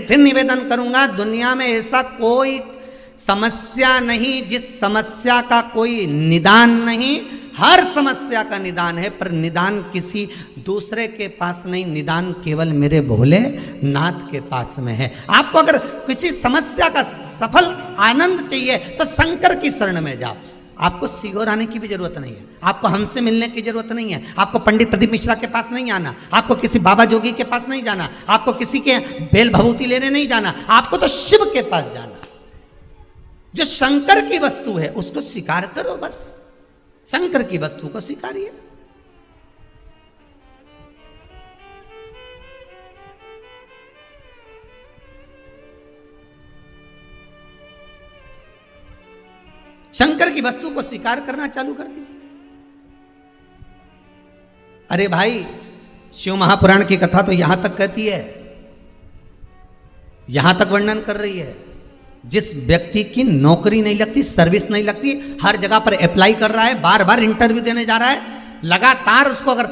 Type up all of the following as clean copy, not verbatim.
फिर निवेदन करूंगा, दुनिया में ऐसा कोई समस्या नहीं जिस समस्या का कोई निदान नहीं। हर समस्या का निदान है, पर निदान किसी दूसरे के पास नहीं, निदान केवल मेरे भोले नाथ के पास में है। आपको अगर किसी समस्या का सफल आनंद चाहिए तो शंकर की शरण में जाओ। आपको सीहोर आने की भी जरूरत नहीं है, आपको हमसे मिलने की जरूरत नहीं है, आपको पंडित प्रदीप मिश्रा के पास नहीं आना, आपको किसी बाबा जोगी के पास नहीं जाना, आपको किसी के बेल भभूति लेने नहीं जाना, आपको तो शिव के पास जाना। जो शंकर की वस्तु है उसको स्वीकार करो, बस शंकर की वस्तु को स्वीकारिए। शंकर की वस्तु को स्वीकार करना चालू कर दीजिए। अरे भाई, शिव महापुराण की कथा तो यहां तक कहती है, यहां तक वर्णन कर रही है, जिस व्यक्ति की नौकरी नहीं लगती, सर्विस नहीं लगती, हर जगह पर अप्लाई कर रहा है, बार बार इंटरव्यू देने जा रहा है, लगातार उसको अगर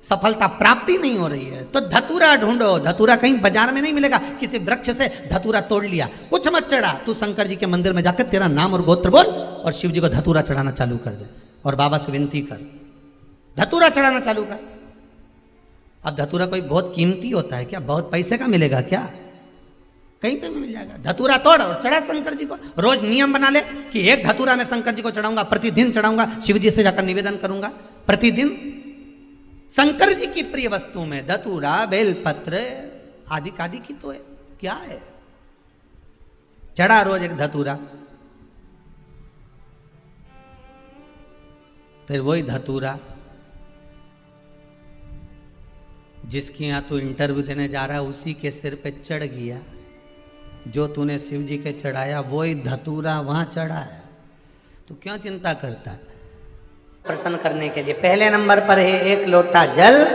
सफलता प्राप्ति नहीं हो रही है तो धतूरा ढूंढो। धतूरा कहीं बाजार में नहीं मिलेगा, किसी वृक्ष से धतूरा तोड़ लिया, कुछ मत चढ़ा, तू शंकर जी के मंदिर में जाकर तेरा नाम और गोत्र बोल और शिव जी को धतूरा चढ़ाना चालू कर दे और बाबा से विनती कर, धतूरा चढ़ाना चालू कर। अब धतूरा कोई बहुत कीमती होता है क्या? बहुत पैसे का मिलेगा क्या? कहीं पे भी मिल जाएगा। धतूरा तोड़ और चढ़ा शंकर जी को। रोज नियम बना ले कि एक धतूरा मैं शंकर जी को चढ़ाऊंगा, प्रतिदिन चढ़ाऊंगा, शिव जी से जाकर निवेदन करूंगा प्रतिदिन। शंकर जी की प्रिय वस्तु में धतूरा, बेलपत्र आदि कादि की तो है, क्या है? चढ़ा रोज एक धतूरा, फिर वही धतूरा जिसकी यहां तू इंटरव्यू देने जा रहा है उसी के सिर पे चढ़ गया। जो तूने शिव जी के चढ़ाया वही धतूरा वहां चढ़ा है, तो क्यों चिंता करता है? प्रसन्न करने के लिए पहले नंबर पर है एक लोटा जल,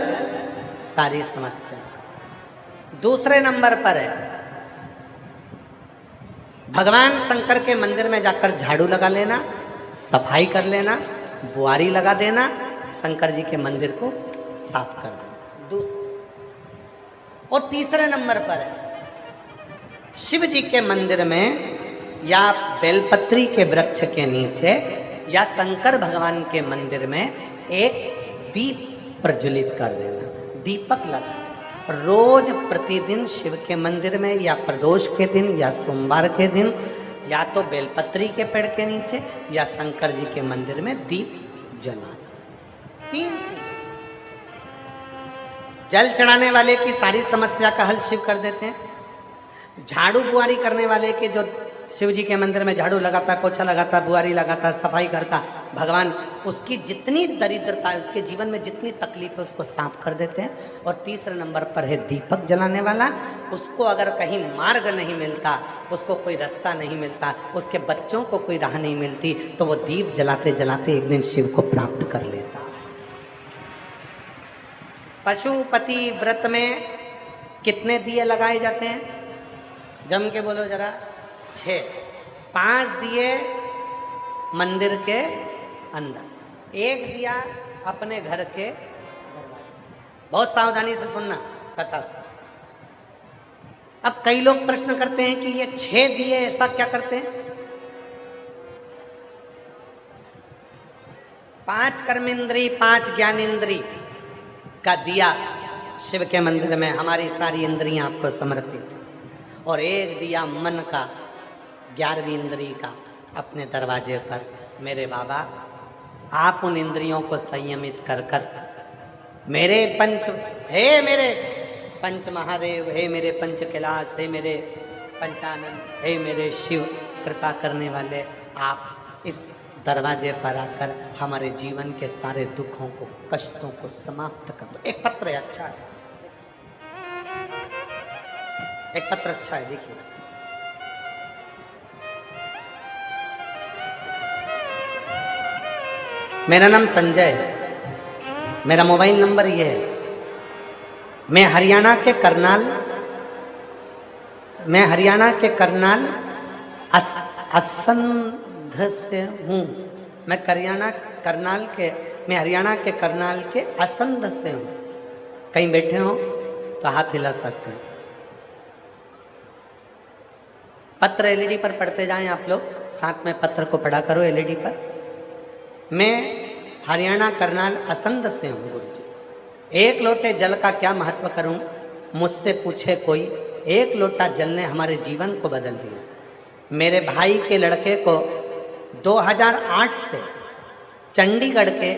सारी समस्या। दूसरे नंबर पर है भगवान शंकर के मंदिर में जाकर झाड़ू लगा लेना, सफाई कर लेना, बुआरी लगा देना, शंकर जी के मंदिर को साफ कर देना। और तीसरे नंबर पर है शिव जी के मंदिर में या बेलपत्री के वृक्ष के नीचे या शंकर भगवान के मंदिर में एक दीप प्रज्वलित कर देना, दीपक लगा देना। रोज प्रतिदिन शिव के मंदिर में या प्रदोष के दिन या सोमवार के दिन या तो बेलपत्री के पेड़ के नीचे या शंकर जी के मंदिर में दीप जलाना। 3 चीज। जल चढ़ाने वाले की सारी समस्या का हल शिव कर देते हैं। झाड़ू बुआरी करने वाले के जो शिव जी के मंदिर में झाड़ू लगाता, पोछा लगाता, बुआरी लगाता, सफाई करता, भगवान उसकी जितनी दरिद्रता है, उसके जीवन में जितनी तकलीफ है उसको साफ कर देते हैं। और तीसरे नंबर पर है दीपक जलाने वाला। उसको अगर कहीं मार्ग नहीं मिलता, उसको कोई रास्ता नहीं मिलता, उसके बच्चों को कोई राह नहीं मिलती, तो वो दीप जलाते जलाते एक दिन शिव को प्राप्त कर लेता। पशुपति व्रत में कितने दिए लगाए जाते हैं? जम के बोलो जरा। 6। 5 दिए मंदिर के अंदर, 1 दिया अपने घर के। बहुत सावधानी से सुनना कथा। अब कई लोग प्रश्न करते हैं कि ये 6 दिए ऐसा क्या करते हैं? 5 कर्मेंद्री 5 ज्ञानेंद्री का दिया शिव के मंदिर में, हमारी सारी इंद्रियां आपको समर्पित है। और 1 दिया मन का, 11वीं इंद्री का अपने दरवाजे पर। मेरे बाबा, आप उन इंद्रियों को संयमित कर कर मेरे मेरे पंच महादेव, हे मेरे पंच कैलाश, हे मेरे पंचानन, हे मेरे शिव, कृपा करने वाले, आप इस दरवाजे पर आकर हमारे जीवन के सारे दुखों को, कष्टों को समाप्त कर दो। एक पत्र है, अच्छा है, एक पत्र अच्छा है, देखिए। मेरा नाम संजय है, मेरा मोबाइल नंबर ये है। मैं हरियाणा के करनाल असंध से हूँ। मैं हरियाणा के करनाल के असंध से हूँ। कहीं बैठे हो तो हाथ हिला सकते हैं। पत्र एलईडी पर पढ़ते जाएं आप लोग, साथ में पत्र को पढ़ा करो एलईडी पर। मैं हरियाणा करनाल असंध से हूँ गुरु जी। एक लोटे जल का क्या महत्व करूं, मुझसे पूछे कोई। एक लोटा जल ने हमारे जीवन को बदल दिया। मेरे भाई के लड़के को 2008 से चंडीगढ़ के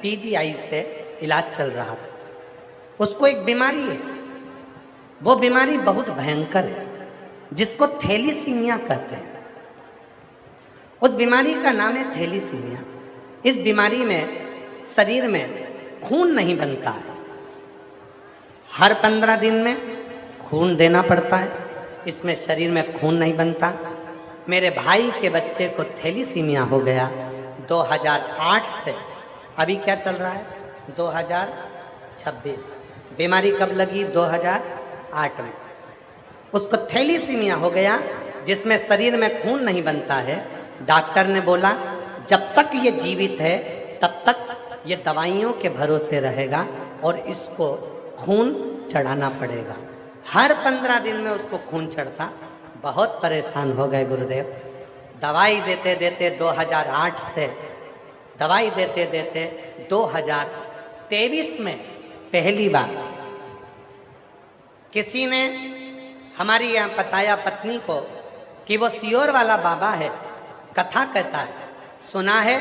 पीजीआई से इलाज चल रहा था। उसको एक बीमारी है, वो बीमारी बहुत भयंकर है, जिसको थैलीसीमिया कहते हैं। उस बीमारी का नाम है थैलीसीमिया। इस बीमारी में शरीर में खून नहीं बनता है। हर 15 दिन में खून देना पड़ता है, इसमें शरीर में खून नहीं बनता। मेरे भाई के बच्चे को थैलीसीमिया हो गया 2008 से, अभी क्या चल रहा है 2026। बीमारी कब लगी 2008 में। उसको थैलीसीमिया हो गया, जिसमें शरीर में खून नहीं बनता है। डॉक्टर ने बोला जब तक ये जीवित है तब तक ये दवाइयों के भरोसे रहेगा और इसको खून चढ़ाना पड़ेगा। हर 15 दिन में उसको खून चढ़ता। बहुत परेशान हो गए गुरुदेव। दवाई देते देते 2008 से, दवाई देते देते 2023 में पहली बार किसी ने हमारी यहाँ बताया पत्नी को कि वो सीहोर वाला बाबा है, कथा कहता है, सुना है।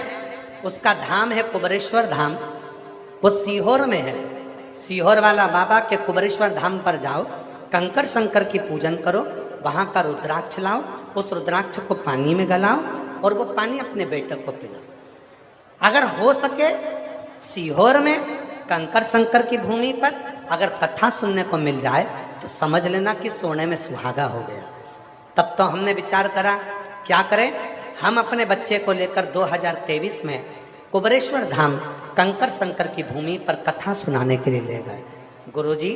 उसका धाम है कुबरेश्वर धाम, वो सीहोर में है। सीहोर वाला बाबा के कुबरेश्वर धाम पर जाओ, कंकर शंकर की पूजन करो, वहाँ का रुद्राक्ष लाओ, उस रुद्राक्ष को पानी में गलाओ और वो पानी अपने बेटे को पिलाओ। अगर हो सके सीहोर में कंकर शंकर की भूमि पर अगर कथा सुनने को मिल जाए तो समझ लेना कि सोने में सुहागा हो गया। तब तो हमने विचार करा क्या करें। हम अपने बच्चे को लेकर 2023 में कुबरेश्वर धाम कंकर शंकर की भूमि पर कथा सुनाने के लिए ले गए। गुरुजी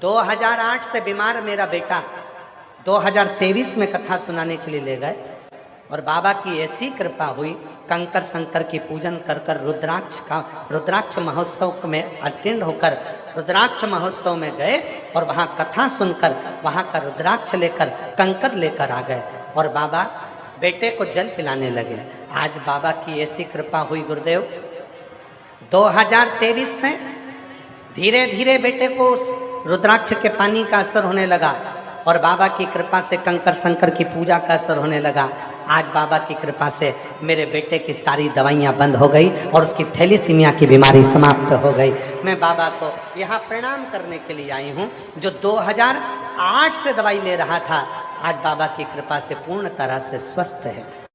2008 से बीमार मेरा बेटा 2023 में कथा सुनाने के लिए ले गए और बाबा की ऐसी कृपा हुई, कंकर शंकर की पूजन कर कर रुद्राक्ष महोत्सव में अटेंड होकर रुद्राक्ष महोत्सव में गए और वहाँ कथा सुनकर वहाँ का रुद्राक्ष लेकर कंकर लेकर आ गए और बाबा बेटे को जल पिलाने लगे। आज बाबा की ऐसी कृपा हुई गुरुदेव, 2023 से धीरे धीरे बेटे को उस रुद्राक्ष के पानी का असर होने लगा और बाबा की कृपा से कंकर शंकर की पूजा का असर होने लगा। आज बाबा की कृपा से मेरे बेटे की सारी दवाइयाँ बंद हो गई और उसकी थैलीसीमिया की बीमारी समाप्त हो गई। मैं बाबा को यहाँ प्रणाम करने के लिए आई हूँ। जो 2008 से दवाई ले रहा था, आज बाबा की कृपा से पूर्ण तरह से स्वस्थ है।